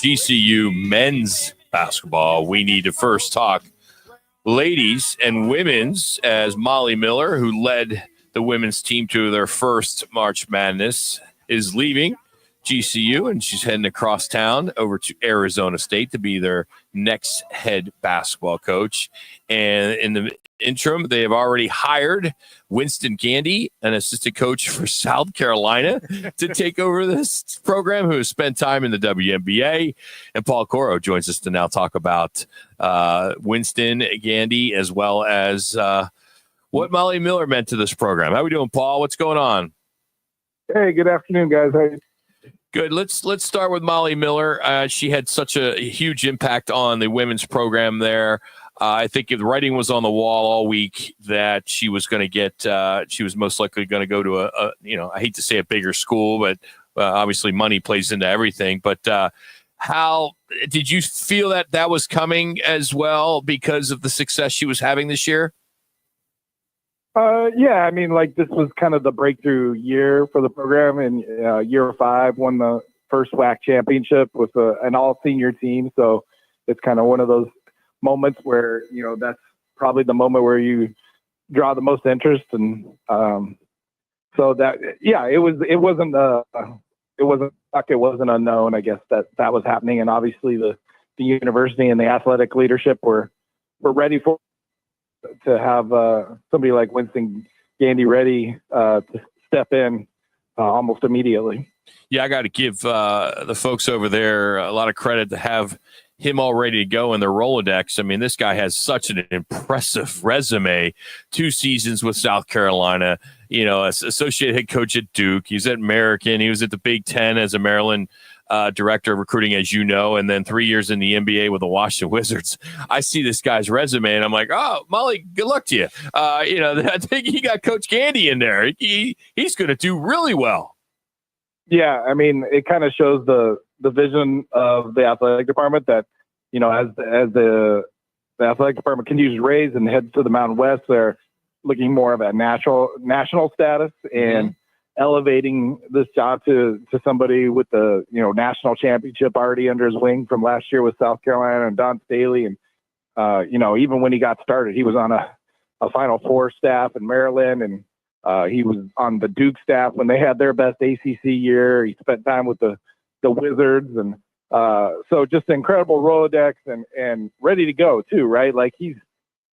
GCU men's basketball. We need to first talk ladies and women's, as Molly Miller, who led the women's team to their first March Madness, is leaving GCU, and she's heading across town over to Arizona State to be their next head basketball coach. And in the interim, they have already hired Winston Gandy, an assistant coach for South Carolina, to take over this program, who has spent time in the WNBA. And Paul Coro joins us to now talk about Winston Gandy, as well as what Molly Miller meant to this program. How are we doing, Paul? What's going on? Hey, good afternoon, guys. How you? Good. Let's start with Molly Miller. She had such a huge impact on the women's program there. I think the writing was on the wall all week that she was going to get. She was most likely going to go to I hate to say a bigger school, but obviously money plays into everything. But how did you feel that was coming as well because of the success she was having this year? Yeah, I mean, this was kind of the breakthrough year for the program. In year 5, won the first WAC championship with an all-senior team. So it's kind of one of those moments where, that's probably the moment where you draw the most interest. And so that, yeah, it wasn't unknown, I guess, that was happening. And obviously the university and the athletic leadership were ready to have somebody like Winston Gandy ready to step in almost immediately. Yeah, I got to give the folks over there a lot of credit to have him all ready to go in their Rolodex. I mean, this guy has such an impressive resume. 2 seasons with South Carolina, as associate head coach at Duke. He's at American. He was at the Big Ten as a Maryland director of recruiting, as you know, and then 3 years in the NBA with the Washington Wizards. I see this guy's resume and I'm like, oh, Molly, good luck to you. I think he got Coach Gandy in there. He's going to do really well. Yeah, I mean, it kind of shows the vision of the athletic department that, as the athletic department continues to raise and heads to the Mountain West, they're looking more of a national status and elevating this job to somebody with the national championship already under his wing from last year with South Carolina and Don Staley. And even when he got started, he was on a Final Four staff in Maryland, and he was on the Duke staff when they had their best ACC year. He spent time with the Wizards, and so just incredible Rolodex and ready to go too, right? Like he's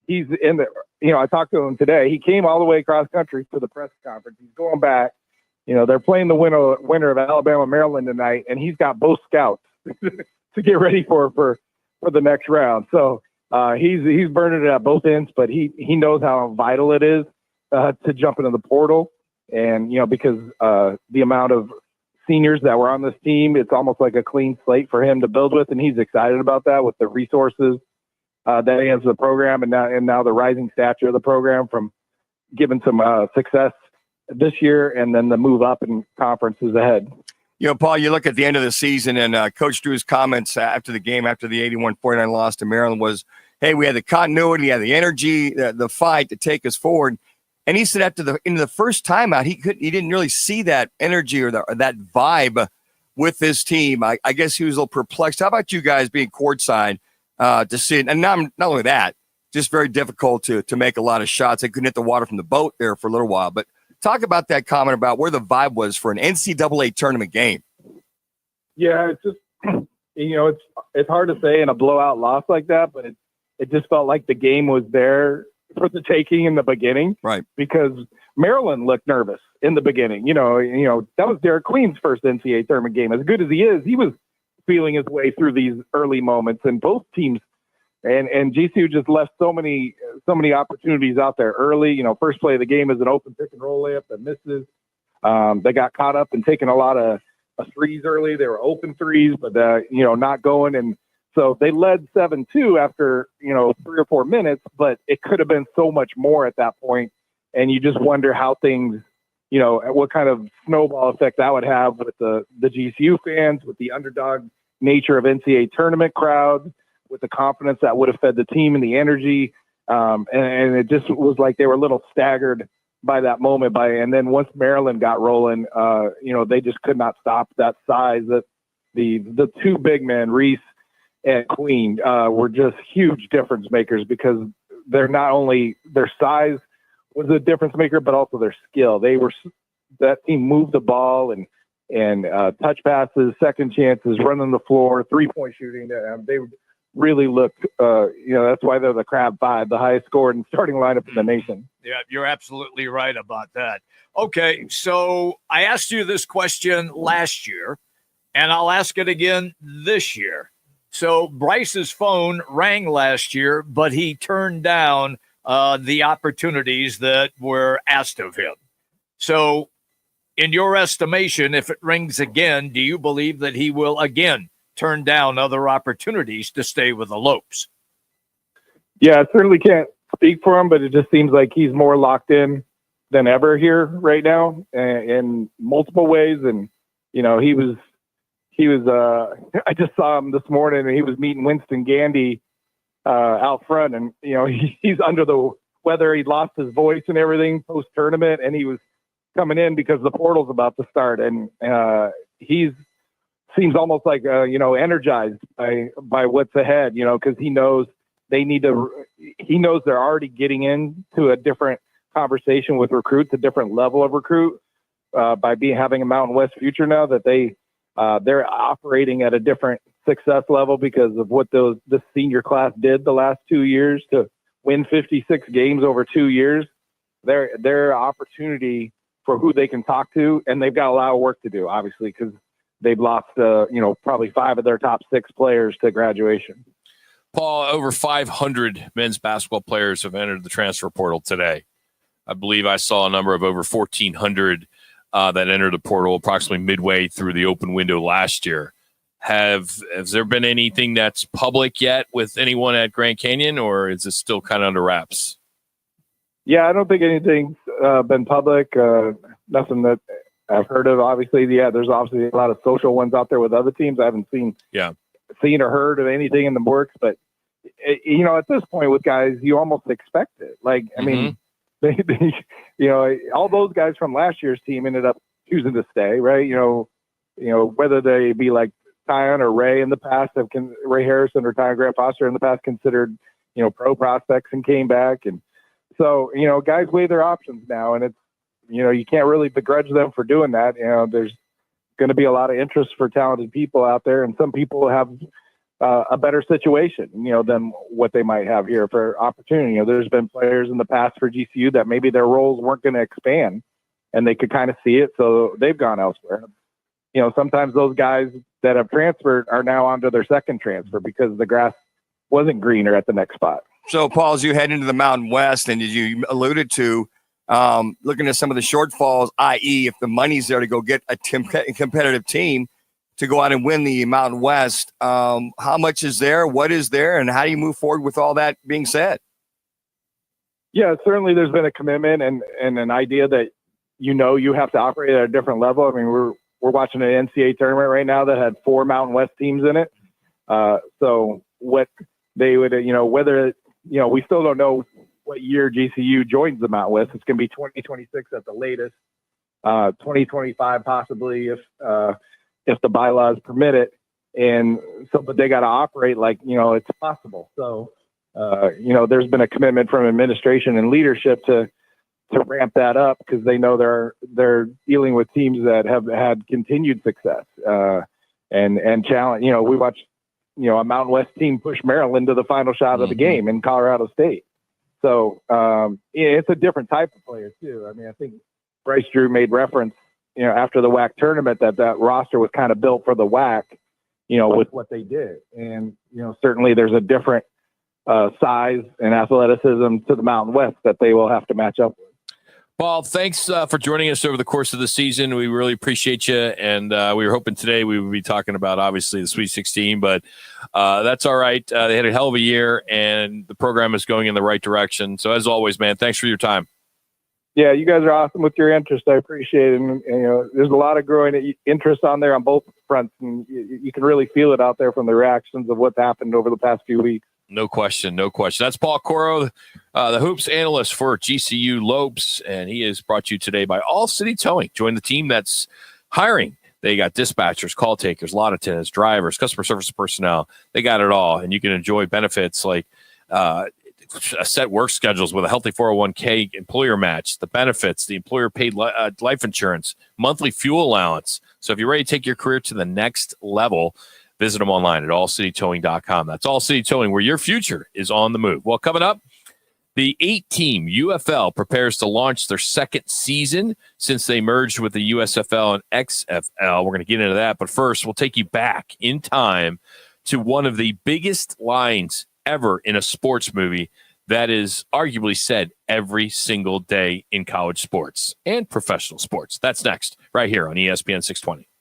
in the I talked to him today. He came all the way across country for the press conference. He's going back. They're playing the winner of Alabama, Maryland tonight, and he's got both scouts to get ready for the next round. So he's burning it at both ends, but he knows how vital it is to jump into the portal. And, because the amount of seniors that were on this team, it's almost like a clean slate for him to build with. And he's excited about that with the resources that he has in the program, and now the rising stature of the program from giving some success this year, and then the move up in conferences ahead. Paul, you look at the end of the season, and Coach Drew's comments after the game, after the 81-49 loss to Maryland was, hey, we had the continuity, we had the energy, the fight to take us forward. And he said after the first time out, he didn't really see that energy or that vibe with this team. I guess he was a little perplexed. How about you guys being courtside to see it? And not only that, just very difficult to make a lot of shots. They couldn't hit the water from the boat there for a little while. But talk about that comment about where the vibe was for an NCAA tournament game. Yeah, it's just, it's hard to say in a blowout loss like that, but it just felt like the game was there for the taking in the beginning. Right. Because Maryland looked nervous in the beginning. That was Derek Queen's first NCAA tournament game. As good as he is, he was feeling his way through these early moments, and both teams and GCU just left so many opportunities out there early. First play of the game is an open pick and roll layup that misses. They got caught up and taking a lot of threes early. They were open threes, but not going. And so they led 7-2 after 3 or 4 minutes, but it could have been so much more at that point. And you just wonder how things, what kind of snowball effect that would have with the GCU fans, with the underdog nature of NCAA tournament crowd, with the confidence that would have fed the team and the energy. And it just was like they were a little staggered by that moment. And then once Maryland got rolling, they just could not stop that size that the two big men, Reese and Queen, were just huge difference makers because they're not only their size was a difference maker, but also their skill. That team moved the ball and touch passes, second chances, running the floor, 3-point shooting. They really looked, that's why they're the Crab Five, the highest scored and starting lineup in the nation. Yeah, you're absolutely right about that. Okay, so I asked you this question last year, and I'll ask it again this year. So Bryce's phone rang last year, but he turned down the opportunities that were asked of him. So in your estimation, if it rings again, do you believe that he will again turn down other opportunities to stay with the Lopes? Yeah, I certainly can't speak for him, but it just seems like he's more locked in than ever here right now in multiple ways. And, he was I just saw him this morning and he was meeting Winston Gandy out front, and, he's under the weather. He lost his voice and everything post tournament, and he was coming in because the portal's about to start. And he's seems almost like, energized by what's ahead, cause he knows he knows they're already getting into a different conversation with recruits, a different level of recruit, by having a Mountain West future now, that they're operating at a different success level because of what this senior class did the last 2 years to win 56 games over 2 years. Their opportunity for who they can talk to, and they've got a lot of work to do, obviously, because they've lost, probably 5 of their top 6 players to graduation. Paul, over 500 men's basketball players have entered the transfer portal today. I believe I saw a number of over 1,400 that entered the portal approximately midway through the open window last year. Has there been anything that's public yet with anyone at Grand Canyon, or is it still kind of under wraps? Yeah, I don't think anything's been public. Nothing that I've heard of. Obviously, there's obviously a lot of social ones out there with other teams. I haven't seen or heard of anything in the works, but at this point with guys, you almost expect it. Like, I mean, they all those guys from last year's team ended up choosing to stay, right? Whether they be like Tyon or Ray in the past, Ray Harrison or Tyon Grant Foster in the past considered, pro prospects and came back. And so, guys weigh their options now, and it's, you can't really begrudge them for doing that. There's going to be a lot of interest for talented people out there, and some people have a better situation, than what they might have here for opportunity. There's been players in the past for GCU that maybe their roles weren't going to expand, and they could kind of see it, so they've gone elsewhere. Sometimes those guys that have transferred are now onto their second transfer because the grass wasn't greener at the next spot. So, Paul, as you head into the Mountain West, and as you alluded to, looking at some of the shortfalls, i.e., if the money's there to go get a competitive team to go out and win the Mountain West, how much is there? What is there? And how do you move forward with all that being said? Yeah, certainly there's been a commitment and an idea that, you have to operate at a different level. I mean, we're watching an NCAA tournament right now that had 4 Mountain West teams in it. So what they would, whether, we still don't know what year GCU joins the Mountain West. It's going to be 2026 at the latest, 2025 possibly if the bylaws permit it. And so, but they got to operate like, it's possible. So, there's been a commitment from administration and leadership to ramp that up because they know they're dealing with teams that have had continued success and challenge. We watched, a Mountain West team push Maryland to the final shot of the game in Colorado State. So it's a different type of player too. I mean, I think Bryce Drew made reference, after the WAC tournament that roster was kind of built for the WAC, with what they did. And, certainly there's a different size and athleticism to the Mountain West that they will have to match up with. Paul, thanks for joining us over the course of the season. We really appreciate you. And we were hoping today we would be talking about, obviously, the Sweet 16, but that's all right. They had a hell of a year, and the program is going in the right direction. So, as always, man, thanks for your time. Yeah, you guys are awesome with your interest. I appreciate it. And there's a lot of growing interest on there on both fronts, and you can really feel it out there from the reactions of what's happened over the past few weeks. No question. That's Paul Coro, the hoops analyst for GCU Lopes, and he is brought to you today by All City Towing. Join the team that's hiring They got dispatchers, call takers, lot attendants, drivers, customer service personnel. They got it all. And you can enjoy benefits like set work schedules with a healthy 401k employer match, the benefits, the employer paid life insurance, monthly fuel allowance. So if you're ready to take your career to the next level, visit them online at allcitytowing.com. That's All City Towing, where your future is on the move. Well, coming up, the 8-team UFL prepares to launch their second season since they merged with the USFL and XFL. We're going to get into that. But first, we'll take you back in time to one of the biggest lines ever in a sports movie that is arguably said every single day in college sports and professional sports. That's next, right here on ESPN 620.